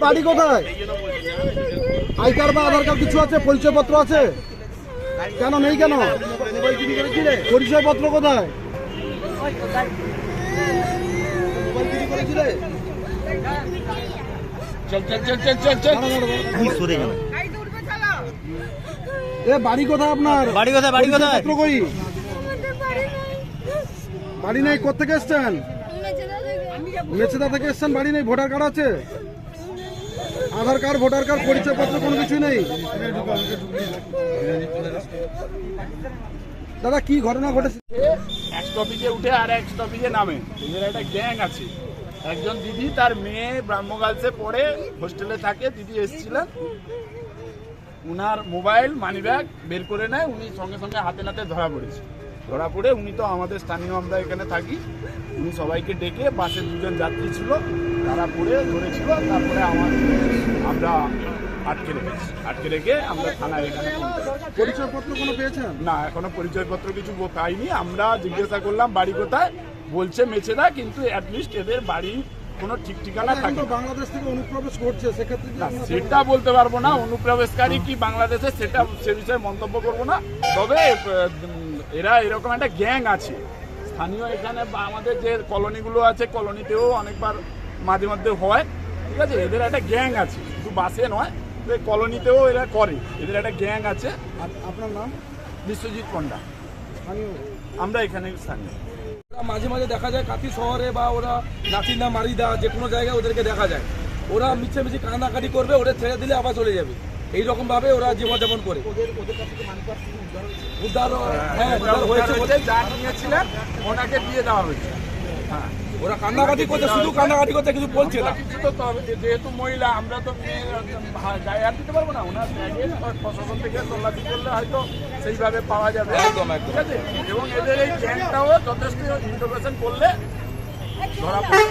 বাড়ি কোথায়? I card বা আধার কার্ড কিছু আছে? পরিচয়পত্র আছে? কেন নেই কেন? পরিচয়পত্র কোথায়? মোবাইল চুরি করেছিলে? বাড়ি কোথায় আপনার? বাড়ি কোথায়? বাড়ি কোথায়? পত্র কই? বাড়ি নেই। কোথেকে এসছেন? মেছেদা থেকে এসছেন। বাড়ি নেই। ভোটার কার্ড আছে? আধার কার্ড, ভোটার কার্ড, পরিচয়পত্র কোনো কিছু নেই? দাদা কি ঘটনা ঘটেছে? এক স্টপেজে উঠে আর এক স্টপেজে নামে। এদের একটা গ্যাং আছে। একজন দিদি, তার মেয়ে ব্রাহ্মগার্লসে পড়ে, হোস্টেলে থাকে। দিদি এসেছিলেন, উনার মোবাইল মানিব্যাগ বের করে নেয়। উনি সঙ্গে সঙ্গে হাতে নাতে ধরা পড়েছে। ধরা পড়ে উনি তো আমাদের স্থানীয়, আমরা এখানে থাকি, উনি সবাইকে ডেকে, বাসে দুজন যাত্রী ছিল, তারা পড়ে ধরেছিল। তারপরে আমরা আটকে রেখে আমরা থানায় এখানে। পরিচয়পত্র কোনো পেয়েছেন? না, এখনো পরিচয়পত্র কিছু পাইনি। আমরা জিজ্ঞাসা করলাম বাড়ি কোথায়, বলছে মেছেদা, কিন্তু অ্যাটলিস্ট এদের বাড়ি কোনো ঠিক ঠিকানা থাকে না। বাংলাদেশ থেকে অনুপ্রবেশ করছে, সেক্ষেত্রে না, সেটা বলতে পারবো না। অনুপ্রবেশকারী কি বাংলাদেশে, সেটা সে বিষয়ে মন্তব্য করবো না। তবে এরা এরকম একটা গ্যাং আছে স্থানীয় এখানে, আমাদের যে কলোনিগুলো আছে, কলোনিতেও অনেকবার মাঝে মধ্যে হয়। ঠিক আছে, এদের একটা গ্যাং আছে, শুধু বাসে নয়, কলোনিতেও এরা করে। এদের একটা গ্যাং আছে। আপনার নাম? বিশ্বজিৎ পণ্ডা। স্থানীয়? আমরা এখানে স্থানীয়। মাঝে মাঝে দেখা যায় কাতি শহরে বা ওরা নাতিনা মারিদা যে কোনো জায়গায় ওদেরকে দেখা যায়। ওরা মিছে কান্নাকাটি করবে, ওরা ছেড়ে দিলে আবার চলে যাবে। এইরকম ভাবে ওরা জীবনযাপন করে। উদ্ধার হয়েছে, যা নিয়েছিলেন ওনাকে দিয়ে দেওয়া হয়েছে। হ্যাঁ, ওরা কান্নাকাটি করছে, শুধু কান্নাকাটি করছে, কিছু বলছে না। কিছু তো যেহেতু মহিলা, আমরা তো গায়ে হাত দিতে পারবো না। ওনার ব্যাগে প্রশাসন থেকে তল্লাশি করলে হয়তো সেইভাবে পাওয়া যাবে। একদম। ঠিক আছে, এবং এদের এই গ্যাংটাও যথেষ্ট ইন্টারভেনশন করলে ধরা পড়ে।